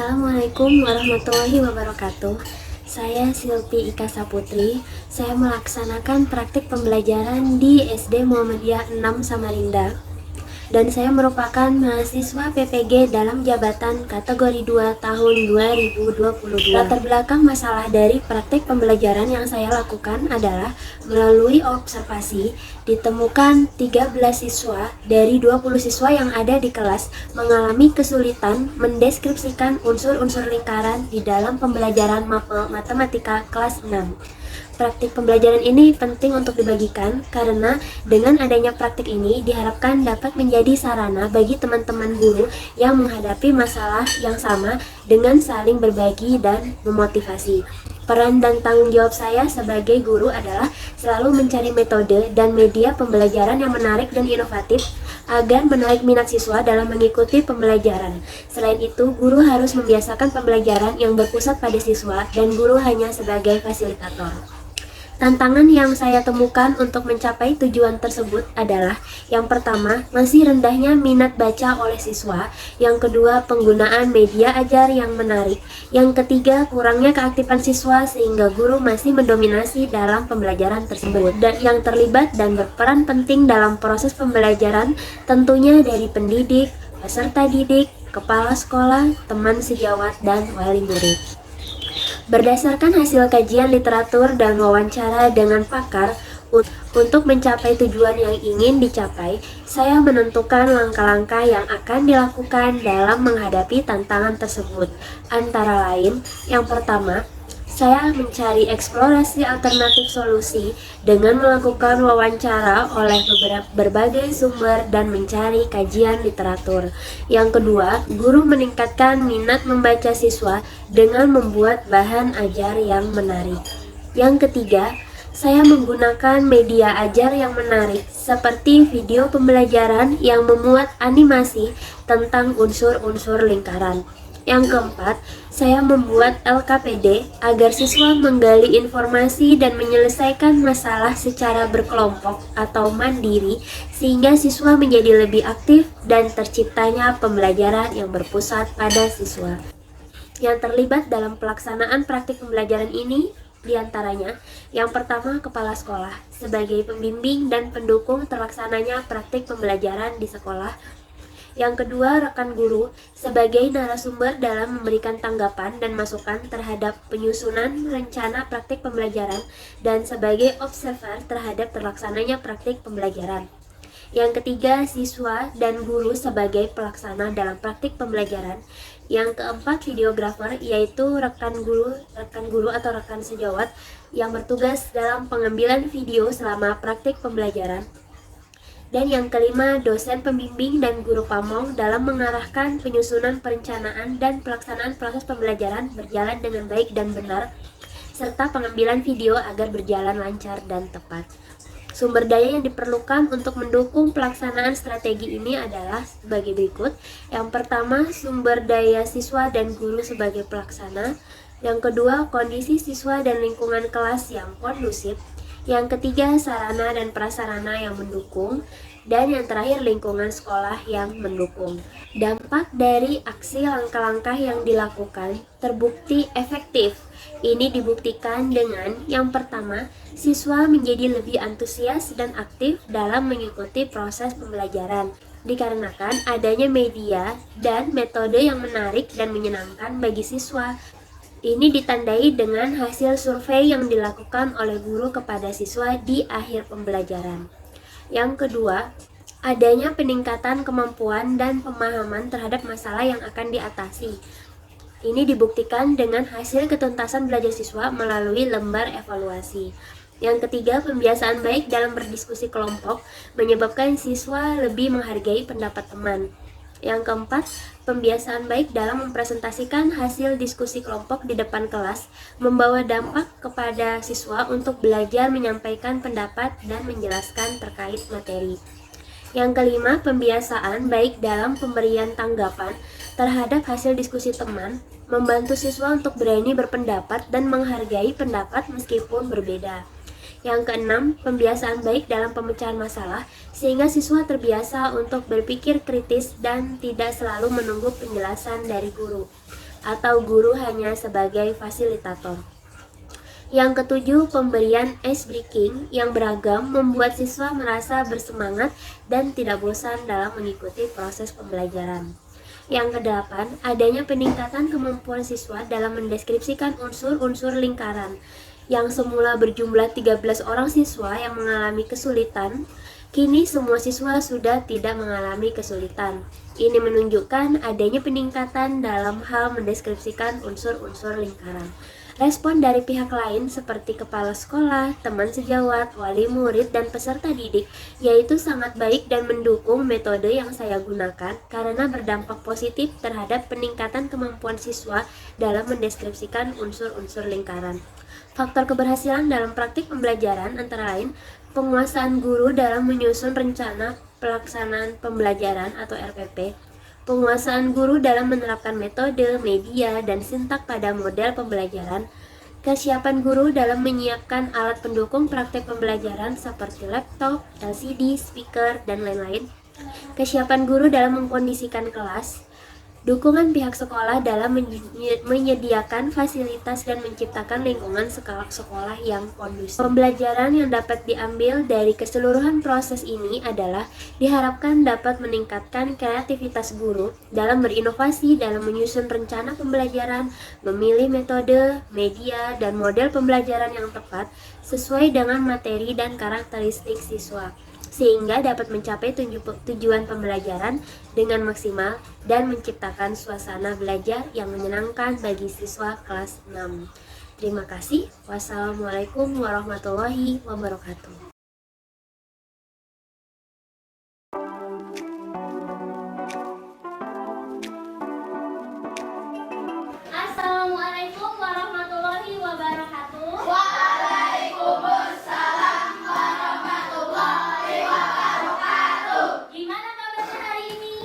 Assalamualaikum warahmatullahi wabarakatuh. Saya Silpi Ika Saputri. Saya melaksanakan praktik pembelajaran di SD Muhammadiyah 6 Samarinda. Dan saya merupakan mahasiswa PPG dalam jabatan kategori 2 tahun 2022. Latar belakang masalah dari praktik pembelajaran yang saya lakukan adalah melalui observasi ditemukan 13 siswa dari 20 siswa yang ada di kelas mengalami kesulitan mendeskripsikan unsur-unsur lingkaran di dalam pembelajaran matematika kelas 6. Praktik pembelajaran ini penting untuk dibagikan karena dengan adanya praktik ini diharapkan dapat menjadi sarana bagi teman-teman guru yang menghadapi masalah yang sama dengan saling berbagi dan memotivasi. Peran dan tanggung jawab saya sebagai guru adalah selalu mencari metode dan media pembelajaran yang menarik dan inovatif agar menarik minat siswa dalam mengikuti pembelajaran. Selain itu, guru harus membiasakan pembelajaran yang berpusat pada siswa dan guru hanya sebagai fasilitator. Tantangan yang saya temukan untuk mencapai tujuan tersebut adalah yang pertama, masih rendahnya minat baca oleh siswa. Yang kedua, penggunaan media ajar yang menarik. Yang ketiga, kurangnya keaktifan siswa sehingga guru masih mendominasi dalam pembelajaran tersebut. Dan yang terlibat dan berperan penting dalam proses pembelajaran tentunya dari pendidik, peserta didik, kepala sekolah, teman sejawat, dan wali murid. Berdasarkan hasil kajian literatur dan wawancara dengan pakar, untuk mencapai tujuan yang ingin dicapai, saya menentukan langkah-langkah yang akan dilakukan dalam menghadapi tantangan tersebut. Antara lain, yang pertama, saya mencari eksplorasi alternatif solusi dengan melakukan wawancara oleh berbagai sumber dan mencari kajian literatur. Yang kedua, guru meningkatkan minat membaca siswa dengan membuat bahan ajar yang menarik. Yang ketiga, saya menggunakan media ajar yang menarik seperti video pembelajaran yang memuat animasi tentang unsur-unsur lingkaran. Yang keempat, saya membuat LKPD agar siswa menggali informasi dan menyelesaikan masalah secara berkelompok atau mandiri sehingga siswa menjadi lebih aktif dan terciptanya pembelajaran yang berpusat pada siswa. Yang terlibat dalam pelaksanaan praktik pembelajaran ini diantaranya, yang pertama kepala sekolah sebagai pembimbing dan pendukung terlaksananya praktik pembelajaran di sekolah. Yang kedua, rekan guru sebagai narasumber dalam memberikan tanggapan dan masukan terhadap penyusunan rencana praktik pembelajaran dan sebagai observer terhadap terlaksananya praktik pembelajaran. Yang ketiga, siswa dan guru sebagai pelaksana dalam praktik pembelajaran. Yang keempat, videografer yaitu rekan guru atau rekan sejawat yang bertugas dalam pengambilan video selama praktik pembelajaran. Dan yang kelima, dosen pembimbing dan guru pamong dalam mengarahkan penyusunan perencanaan dan pelaksanaan proses pembelajaran berjalan dengan baik dan benar, serta pengambilan video agar berjalan lancar dan tepat. Sumber daya yang diperlukan untuk mendukung pelaksanaan strategi ini adalah sebagai berikut. Yang pertama, sumber daya siswa dan guru sebagai pelaksana. Yang kedua, kondisi siswa dan lingkungan kelas yang kondusif. Yang ketiga, sarana dan prasarana yang mendukung. Dan yang terakhir, lingkungan sekolah yang mendukung. Dampak dari aksi langkah-langkah yang dilakukan terbukti efektif. Ini dibuktikan dengan yang pertama, siswa menjadi lebih antusias dan aktif dalam mengikuti proses pembelajaran. Dikarenakan adanya media dan metode yang menarik dan menyenangkan bagi siswa. Ini ditandai dengan hasil survei yang dilakukan oleh guru kepada siswa di akhir pembelajaran. Yang kedua, adanya peningkatan kemampuan dan pemahaman terhadap masalah yang akan diatasi. Ini dibuktikan dengan hasil ketuntasan belajar siswa melalui lembar evaluasi. Yang ketiga, pembiasaan baik dalam berdiskusi kelompok menyebabkan siswa lebih menghargai pendapat teman. Yang keempat, pembiasaan baik dalam mempresentasikan hasil diskusi kelompok di depan kelas membawa dampak kepada siswa untuk belajar menyampaikan pendapat dan menjelaskan terkait materi. Yang kelima, pembiasaan baik dalam pemberian tanggapan terhadap hasil diskusi teman membantu siswa untuk berani berpendapat dan menghargai pendapat meskipun berbeda. Yang keenam, pembiasaan baik dalam pemecahan masalah sehingga siswa terbiasa untuk berpikir kritis dan tidak selalu menunggu penjelasan dari guru. atau guru hanya sebagai fasilitator. Yang ketujuh, pemberian ice breaking yang beragam membuat siswa merasa bersemangat dan tidak bosan dalam mengikuti proses pembelajaran. Yang kedelapan, adanya peningkatan kemampuan siswa dalam mendeskripsikan unsur-unsur lingkaran. Yang semula berjumlah 13 orang siswa yang mengalami kesulitan, kini semua siswa sudah tidak mengalami kesulitan. Ini menunjukkan adanya peningkatan dalam hal mendeskripsikan unsur-unsur lingkaran. Respon dari pihak lain seperti kepala sekolah, teman sejawat, wali murid, dan peserta didik yaitu sangat baik dan mendukung metode yang saya gunakan karena berdampak positif terhadap peningkatan kemampuan siswa dalam mendeskripsikan unsur-unsur lingkaran. Faktor keberhasilan dalam praktik pembelajaran antara lain penguasaan guru dalam menyusun rencana pelaksanaan pembelajaran atau RPP, penguasaan guru dalam menerapkan metode, media, dan sintak pada model pembelajaran, kesiapan guru dalam menyiapkan alat pendukung praktek pembelajaran seperti laptop, LCD, speaker, dan lain-lain, kesiapan guru dalam mengkondisikan kelas, dukungan pihak sekolah dalam menyediakan fasilitas dan menciptakan lingkungan sekolah yang kondusif. Pembelajaran yang dapat diambil dari keseluruhan proses ini adalah diharapkan dapat meningkatkan kreativitas guru dalam berinovasi dalam menyusun rencana pembelajaran, memilih metode, media, dan model pembelajaran yang tepat sesuai dengan materi dan karakteristik siswa, sehingga dapat mencapai tujuan pembelajaran dengan maksimal dan menciptakan suasana belajar yang menyenangkan bagi siswa kelas 6. Terima kasih. Wassalamualaikum warahmatullahi wabarakatuh. Assalamualaikum warahmatullahi wabarakatuh. Gimana kabarnya hari ini?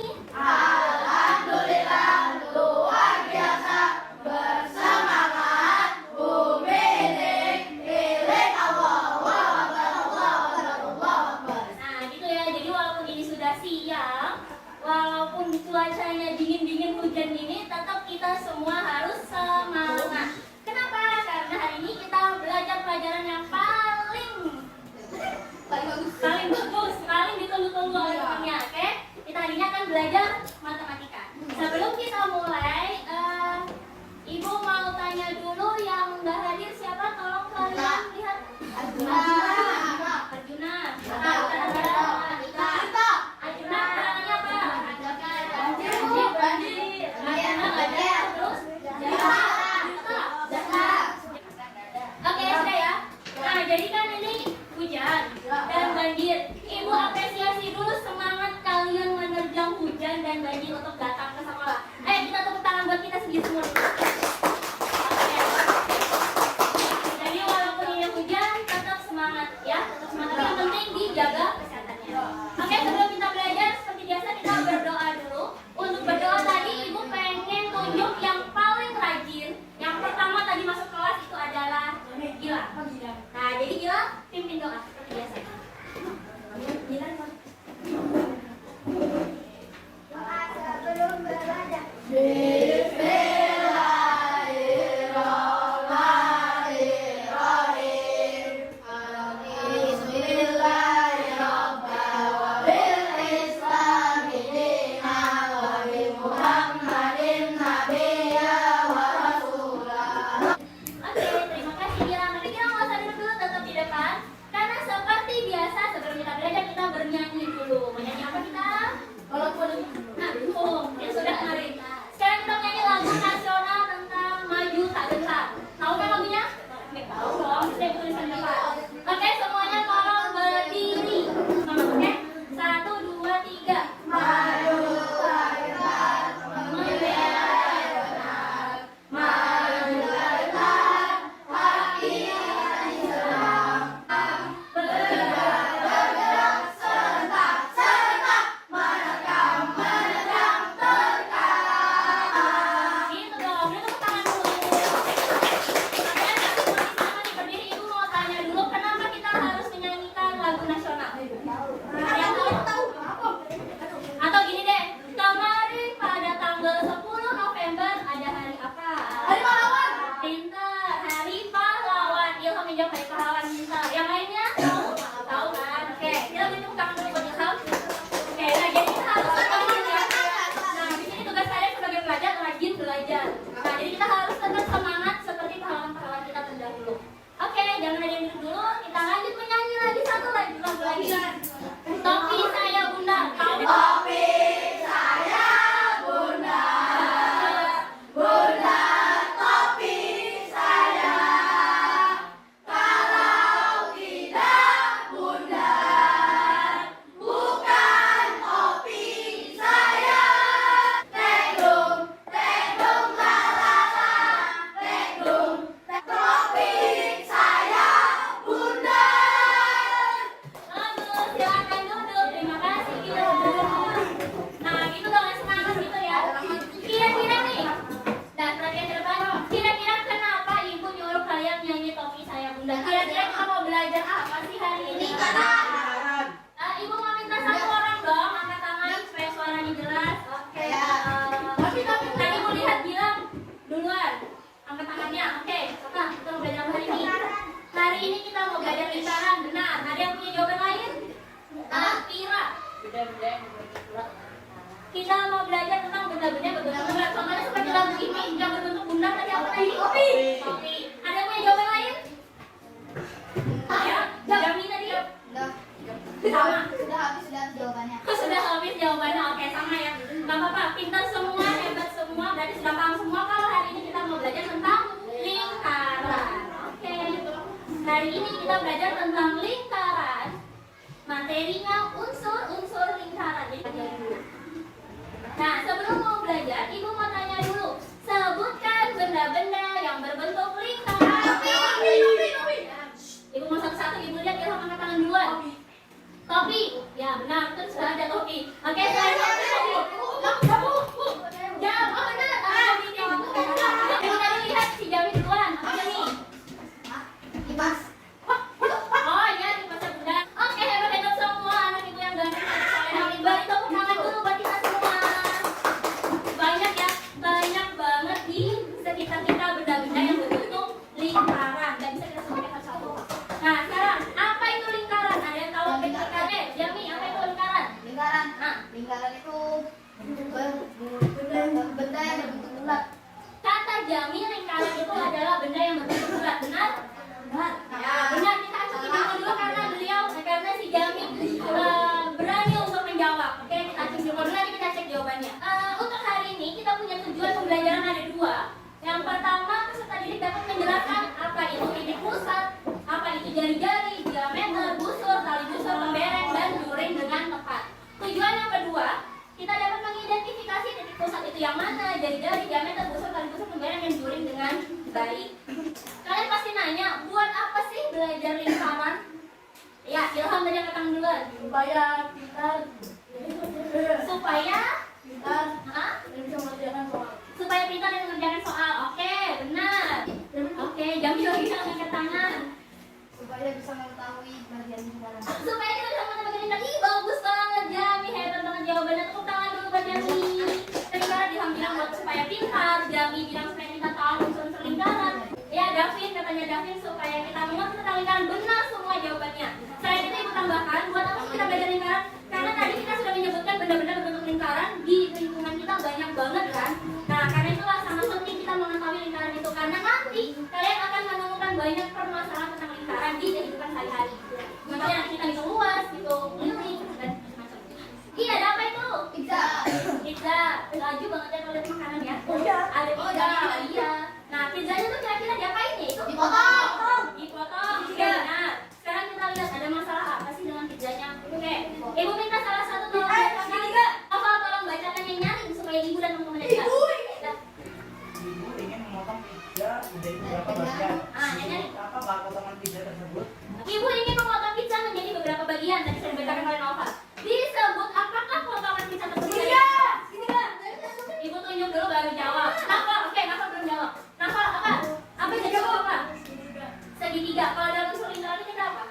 jawab hari pahlawan kita. Yang lainnya tahu? Tahu kan? Oke, kita tepuk tangan dulu buat Ilham. Oke, nah jadi kita harus semangat ya. Nah, di sini tugas saya sebagai pelajar rajin belajar. Nah, jadi kita harus tetap semangat seperti pahlawan-pahlawan kita terdahulu. Oke, jangan ada yang duduk dulu. Kita lanjut menyanyi lagi satu lagi lagu lagi. Topi saya bunda. Topi saya bunda. Bunda topi saya. Kalau tidak bunda, bukan topi saya. Tengdung, tengdung lalala, tengdung, topi saya bunda. Bagus, silakan duduk. Terima kasih Gila. Nah, gitu dong, semangat gitu ya. Kira-kira nih, dan perhatian ke depan, kira-kira kenapa ibu nyuruh kalian nyanyi topi saya bunda? Kira-kira kita mau belajar apa sih hari ini? Ibu mau minta satu orang dong, angkat tangan supaya suaranya jelas. Oke. Tadi ibu lihat bilang duluan, angkat tangannya. Oke, nah kita mau belajar apa hari ini? Hari ini kita mau belajar lingkaran, benar. Ada yang punya jawaban lain? Kira. Kita mau belajar tentang benda-benda berbentuk bulat. Contohnya seperti lagu ini yang berbentuk bunda tadi apa tadi? Topi. Topi. Ada yang punya jawaban lain? Ya, Jami tadi. Sama. Sudah habis dan jawabannya. Sudah habis jawabannya. Oke, sama ya. Gak apa-apa, pintar semua, hebat semua. Berarti sudah paham semua kalau hari ini kita mau belajar tentang lingkaran. Oke. Hari ini kita belajar tentang lingkaran. Materinya unsur-unsur lingkaran. Jadi belajar dulu. Nah, sebelum mau belajar, ibu mau tanya dulu. Sebutkan benda-benda yang berbentuk lingkaran. Ibu mau satu-satu, ibu lihat ya, angkat tangan duluan. Topi, ya benar, itu sudah ada topi. Oke, selanjutnya topi. Jam, oh benar. Ibu tadi lihat si Jami duluan. Apa nih? Kipas. Oh iya, dipasang bunda. Oke, hebat-hebat semua anak ibu yang ganteng. Beri tepuk tangan dulu buat kita semua. Banyak ya, banyak banget di sekitar kita benda-benda yang berbentuk lingkaran. Dan bisa kita sebutkan satu-satu. Nah, sekarang apa itu lingkaran? Ada yang tahu apa itu lingkaran? Jami, apa itu lingkaran? Lingkaran. Nah, Lingkaran itu benda yang berbentuk bulat. kata Jami, lingkaran itu adalah benda yang berbentuk bulat. Benar? Benar. Ya, benar. Kita acungi tangan dulu karena si Jami berani untuk menjawab. Oke, kita acungi dulu nanti kita cek jawabannya. Untuk hari ini kita punya tujuan pembelajaran ada dua. Yang pertama, peserta didik dapat menjelaskan apa itu titik pusat, apa itu jari-jari, diameter, busur, tali busur, pembereng, dan juring dengan tepat. Tujuan yang kedua, kita dapat mengidentifikasi titik pusat itu yang mana, jari-jari, diameter, busur, tali busur, pembereng, dan juring dengan baik. Kalian pasti nanya, buat apa sih belajar lingkaran? Ya, Ilham tadi yang ketang duluan. Supaya pintar. Supaya Pintar. Hah? Bisa mengerjakan soal. Supaya pintar dan mengerjakan soal. Oke, benar. Oke, Jami lagi angkat tangan. Supaya bisa mengetahui bagian lingkaran. Supaya kita bisa mengetahui bagian lingkaran. Ih, bagus banget Jami, hebat banget jawabannya. Tepuk tangan dulu buat Jami. Tadi kan Ilham bilang buat supaya pintar, Jami bilang supaya kita tahu unsur-unsur lingkaran. Ya, Davin katanya Davin supaya kita mengerti tentang lingkaran. Benar semua jawabannya. Selain itu ibu tambahkan, buat apa sih kita belajar lingkaran? Karena tadi kita sudah menyebutkan benda-benda berbentuk lingkaran di lingkungan kita banyak banget kan. Nah, karena itulah sangat penting kita mengetahui lingkaran itu karena nanti kalian akan menemukan banyak permasalahan tentang lingkaran di kehidupan sehari-hari. Makanya nanti kita bisa luas, gitu, keliling dan macam-macam. Iya, ada apa itu? Pizza. Pizza, laju banget ya kalau lihat makanan ya. Iya. Ada Oh, pizza, jadi iya. Nah, pizzanya tuh kira-kira diapain ya? Itu Dipotong. Dipotong. Oke, nah, sekarang kita lihat ada masalah apa sih dengan pizzanya. Oke, ibu minta salah satu tolong bacakan. Apa tolong bacakan yang nyaring supaya ibu dan teman-teman lihat. Dah. Ibu ingin memotong pizza menjadi beberapa bagian. Yang nyaring. Apa bahan potongan pizza tersebut? Ibu ingin memotong pizza menjadi beberapa bagian. Tadi sudah dibacakan oleh Nova. Disebut apakah potongan pizza tersebut? Ibu tunjuk dulu baru jawab. Nafa, oke, Nafa belum jawab. Nafa, apa? Apa yang jawab apa? Segitiga. Kalau dalam unsur lingkaran ini apa?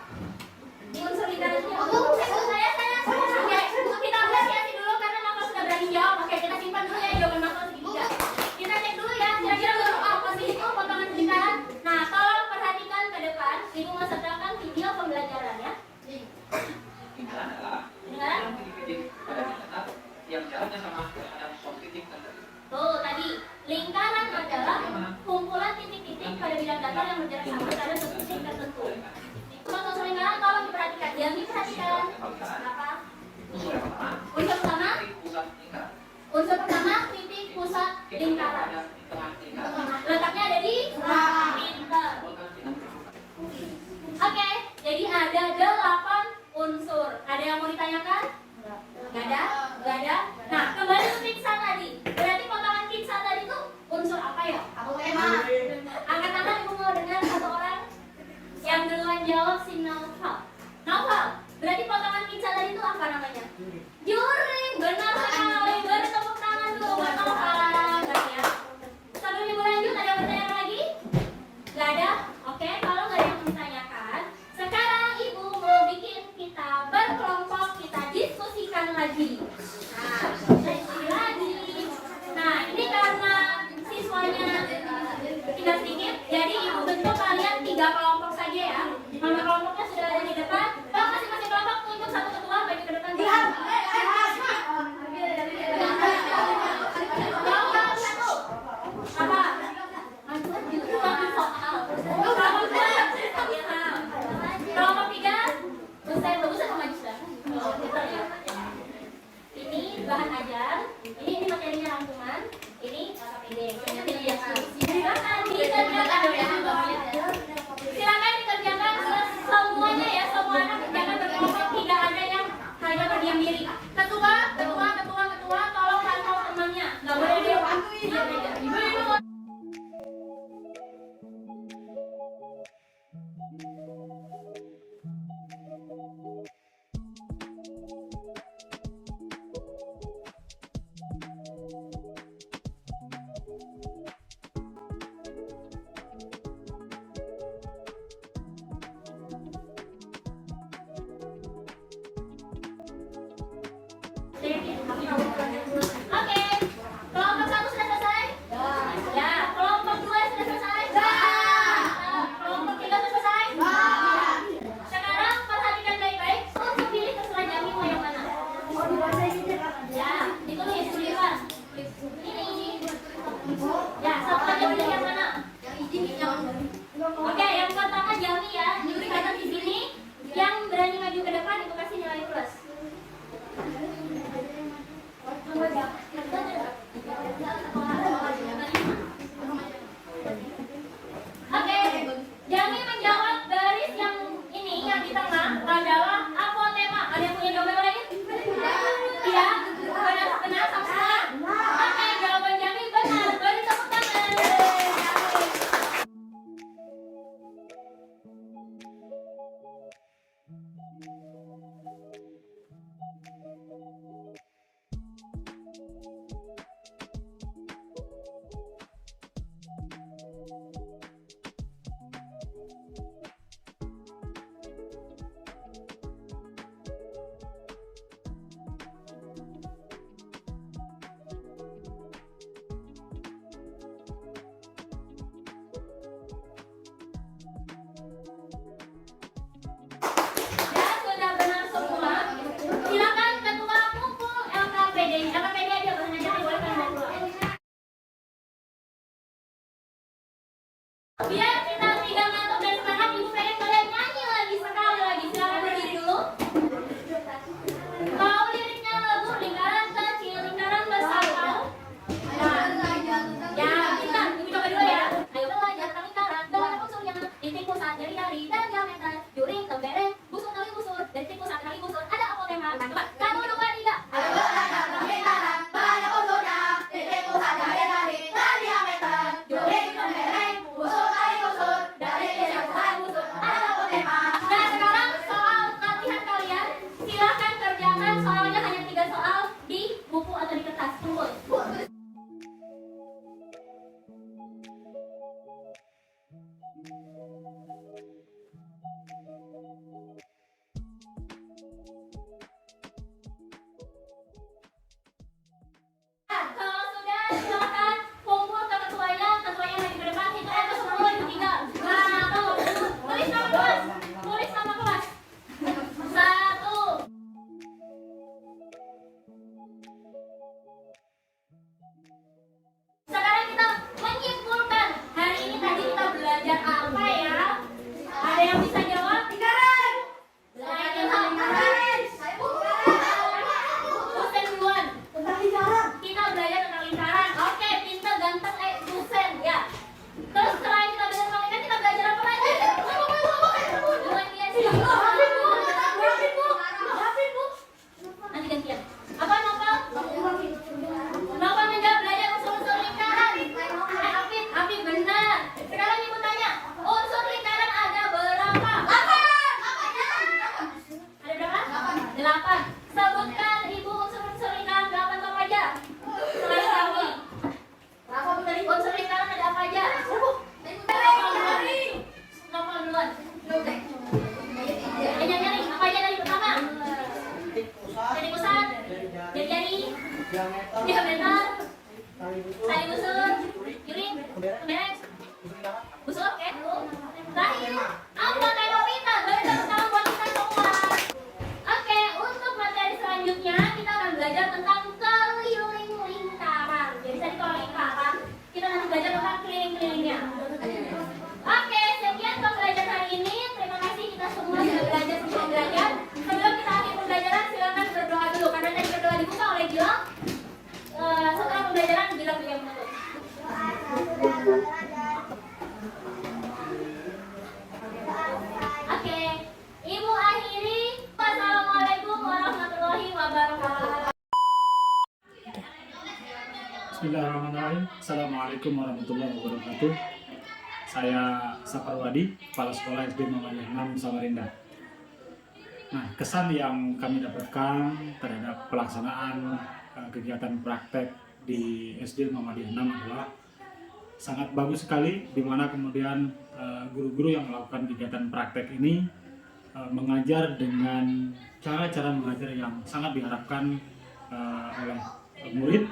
Di unsur lingkaran ini apa? Oke, kita apresiasi dulu karena Nafa sudah berani jawab. Oke, kita simpan dulu ya jawaban Nafa segitiga. Kita cek dulu ya, kira-kira bentuk apa sih itu potongan lingkaran? Nah, tolong perhatikan ke depan. Di bidang datar yang berjarak sama pada satu titik tertentu. Unsur lingkaran tolong diperhatikan. Jangan diperhatikan. Apa? Unsur pertama titik pusat lingkaran. Letaknya ada di pinter. Oke, jadi ada 8 unsur. Ada yang mau ditanyakan? Gak ada? Gak ada? Nah, kembali ke pizza tadi. Berarti potongan pizza tadi tuh unsur apa ya? Angkat tangan, ibu mau dengar satu orang yang duluan jawab si Naufal. Naufal, berarti potongan pizza tadi itu apa namanya? Juring, benar sekali. Beri tepuk tangan dulu buat Naufal. Ya. Sebelum ibu lanjut, ada yang bertanya lagi? Gak ada? Oke, kalau gak ada yang ditanyakan, sekarang ibu mau bikin kita berkelompok, kita diskusikan lagi. Nah, diskusi lagi. Nah, ini karena siswanya tidak sedikit, jadi ibu bentuk kalian 3 kelompok saja ya. Nama kelompoknya sudah ada di depan. Pak, masing-masing kelompok tunjuk satu ketua, bagi ke depan. Kelompok 1. Apa? Kelompok 3. Usai maju sudah. Ini bahan ajar. Ini materinya rangkuman. Ini KPD. Silakan dikerjakan semuanya ya, semua anak kerjakan berkelompok, tidak ada yang hanya berdiam diri. Ketua, tolong pantau temannya. Nggak boleh diam aja. Ibu. Oke, kelompok 1 sudah selesai? Ya. Kelompok 2 sudah selesai? Kelompok 3 sudah selesai? Sekarang perhatikan baik-baik. Untuk pilih terserah Jami mau yang mana? Ya, ditulis di luar. Ini. Ya, satu lagi pilih yang mana? Oke, yang pertama Jami ya. Dikatakan di sini. Yang berani maju ke depan itu kasih nilai plus. Oke, Jami menjawab garis yang ini yang di tengah adalah apotema. Ada yang punya jawaban lain? Tidak? Benar sama semua? Oke, jawaban Jami benar. Beri tepuk tangan. Ya, sudah benar semua. Silakan ketua kumpul LKPD. LKPD aja bahan ajar boleh kan keluar. Biar kita tidak ngantuk dan semangat, ibu pengen kalian nyanyi lagi sekali lagi. Silakan berdiri dulu. Tahu liriknya lagu lingkaran kecil, lingkaran besar tahu? Ya, kita coba dulu ya. Ayo belajar tentang lingkaran, dalam unsurnya, titik pusat, jari-jari, dan diameter, juring, tembereng, busur kali busur, dari titik pusat kali busur, ada apotema. Coba, 1, 2, 3. Ayo belajar tentang lingkaran, banyak unsurnya, titik pusat, jari-jari, dan diameter, juring, tembereng, busur kali busur, dari titik pusat busur, ada apotema. Nah, sekarang soal latihan kalian, silahkan kerjakan soalnya hanya 3 soal di buku atau di kertas. Kumpul. Nah, kalau sudah silakan kumpul ke ketuanya maju ke depan. Hitung 1, 10, itu 3. 1. Tulis nama kelas. Tulis nama kelas. 1. Sekarang kita menyimpulkan hari ini tadi kita belajar Apa tema kita? Beri tepuk tangan buat kita semua. Oke, untuk materi selanjutnya kita akan belajar tentang keliling lingkaran. Jadi tadi kalau lingkaran, kita nanti belajar tentang keliling-kelilingnya. Oke, sekian pembelajaran hari ini. Terima kasih kita semua sudah belajar sebelum belajar. Sebelum kita akhir pembelajaran, silakan berdoa dulu karena tadi berdoa dibuka oleh Gilang. Setelah pembelajaran, Gilang juga menutup. Oke, Ibu akhiri. Wassalamualaikum warahmatullahi wabarakatuh. Bismillahirrahmanirrahim. Assalamualaikum warahmatullahi wabarakatuh. Saya Saparwadi, Kepala Sekolah SD Muhammadiyah 6 Samarinda. Nah, kesan yang kami dapatkan terhadap pelaksanaan kegiatan praktek di SD Muhammadiyah 6 adalah sangat bagus sekali, di mana kemudian guru-guru yang melakukan kegiatan praktek ini mengajar dengan cara-cara mengajar yang sangat diharapkan oleh murid,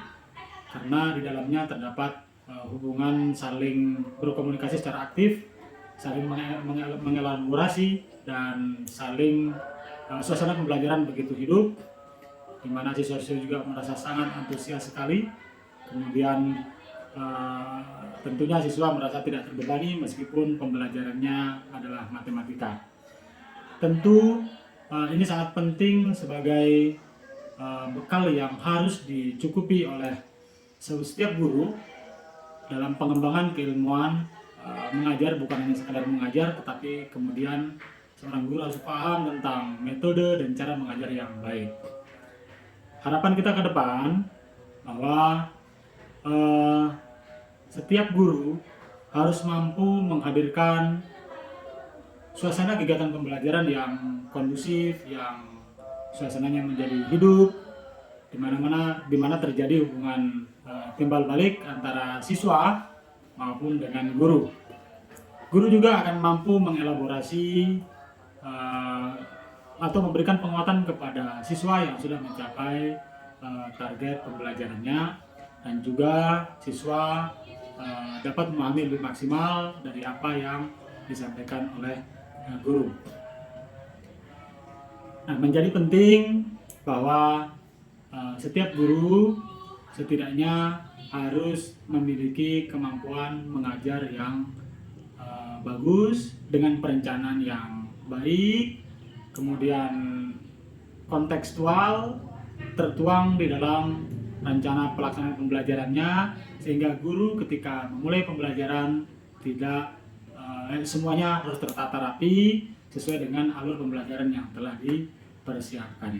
karena di dalamnya terdapat hubungan saling berkomunikasi secara aktif, saling mengelaborasi, dan saling suasana pembelajaran begitu hidup, di mana siswa-siswa juga merasa sangat antusias sekali. Kemudian tentunya siswa merasa tidak terbebani meskipun pembelajarannya adalah matematika. Tentu ini sangat penting sebagai bekal yang harus dicukupi oleh setiap guru dalam pengembangan keilmuan mengajar. Bukan hanya sekadar mengajar, tetapi kemudian seorang guru harus paham tentang metode dan cara mengajar yang baik. Harapan kita ke depan bahwa setiap guru harus mampu menghadirkan suasana kegiatan pembelajaran yang kondusif, yang suasananya menjadi hidup, di mana terjadi hubungan timbal balik antara siswa maupun dengan guru. Guru juga akan mampu mengelaborasi atau memberikan penguatan kepada siswa yang sudah mencapai target pembelajarannya, dan juga siswa dapat memahami lebih maksimal dari apa yang disampaikan oleh guru. Nah, menjadi penting bahwa setiap guru setidaknya harus memiliki kemampuan mengajar yang bagus, dengan perencanaan yang baik, kemudian kontekstual, tertuang di dalam rencana pelaksanaan pembelajarannya, sehingga guru ketika memulai pembelajaran tidak semuanya harus tertata rapi sesuai dengan alur pembelajaran yang telah dipersiapkan.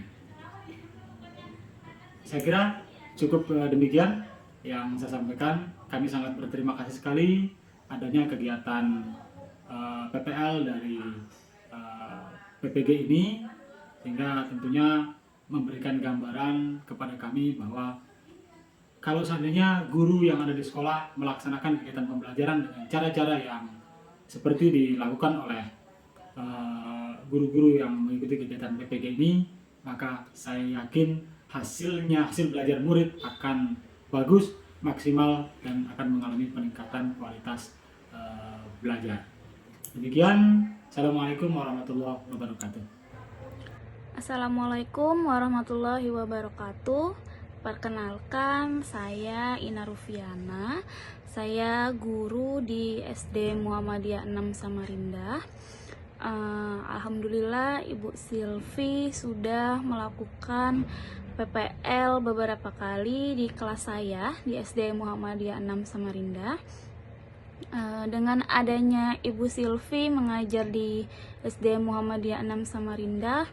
Saya kira cukup demikian yang saya sampaikan. Kami sangat berterima kasih sekali adanya kegiatan PPL dari PPG ini, sehingga tentunya memberikan gambaran kepada kami bahwa kalau seandainya guru yang ada di sekolah melaksanakan kegiatan pembelajaran dengan cara-cara yang seperti dilakukan oleh guru-guru yang mengikuti kegiatan PPG ini, maka saya yakin hasil belajar murid akan bagus, maksimal, dan akan mengalami peningkatan kualitas belajar. Demikian, Assalamualaikum warahmatullahi wabarakatuh. Assalamualaikum warahmatullahi wabarakatuh. Perkenalkan, saya Ina Rufiana. Saya guru di SD Muhammadiyah 6 Samarinda. Alhamdulillah Ibu Silvi sudah melakukan PPL beberapa kali di kelas saya di SD Muhammadiyah 6 Samarinda. Dengan adanya Ibu Silvi mengajar di SD Muhammadiyah 6 Samarinda,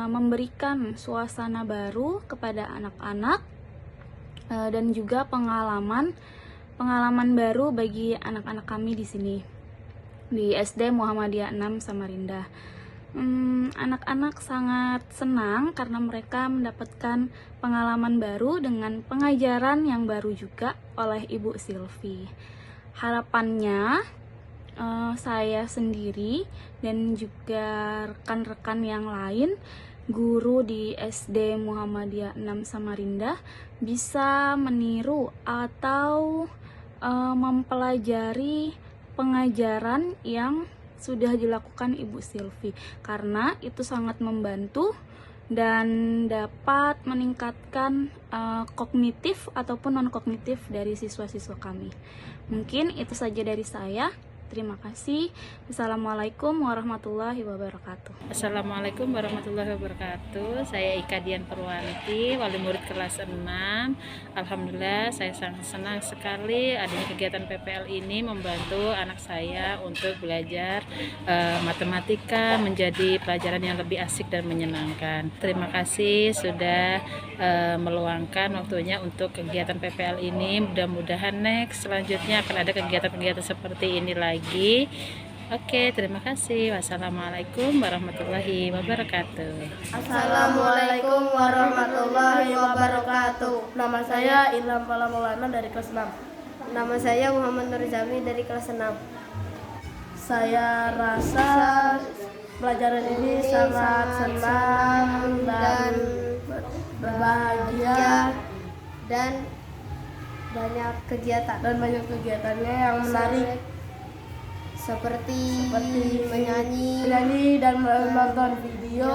memberikan suasana baru kepada anak-anak dan juga pengalaman baru bagi anak-anak kami di sini di SD Muhammadiyah 6 Samarinda. Anak-anak sangat senang karena mereka mendapatkan pengalaman baru dengan pengajaran yang baru juga oleh Ibu Silvi. Harapannya saya sendiri dan juga rekan-rekan yang lain guru di SD Muhammadiyah 6 Samarinda bisa meniru atau mempelajari pengajaran yang sudah dilakukan Ibu Silvi, karena itu sangat membantu dan dapat meningkatkan kognitif ataupun non kognitif dari siswa-siswa kami. Mungkin itu saja dari saya. Terima kasih. Assalamualaikum warahmatullahi wabarakatuh. Assalamualaikum warahmatullahi wabarakatuh. Saya Ika Dian Purwanti, wali murid kelas 6. Alhamdulillah, saya sangat senang sekali adanya kegiatan PPL ini membantu anak saya untuk belajar matematika menjadi pelajaran yang lebih asik dan menyenangkan. Terima kasih sudah meluangkan waktunya untuk kegiatan PPL ini. Mudah-mudahan next selanjutnya akan ada kegiatan-kegiatan seperti ini lagi. Oke, terima kasih. Wassalamualaikum warahmatullahi wabarakatuh. Assalamualaikum warahmatullahi wabarakatuh. Nama saya Ilham Palamulana dari kelas 6. Nama saya Muhammad Nur Jami dari kelas 6. Saya rasa pelajaran ini sangat senang dan berbahagia Dan banyak kegiatan banyak kegiatannya yang menarik seperti menyanyi dan menonton video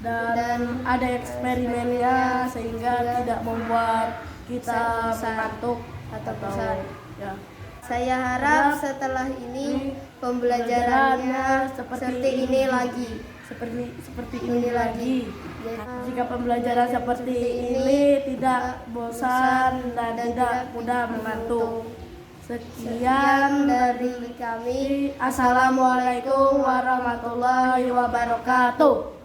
dan ada eksperimennya sehingga tidak membuat kita mengantuk atau bosan. Ya. Saya harap setelah ini pembelajarannya seperti ini lagi. Seperti ini lagi. Jika pembelajaran seperti ini tidak bosan dan tidak mudah mengantuk. Sekian dari kami. Assalamualaikum warahmatullahi wabarakatuh.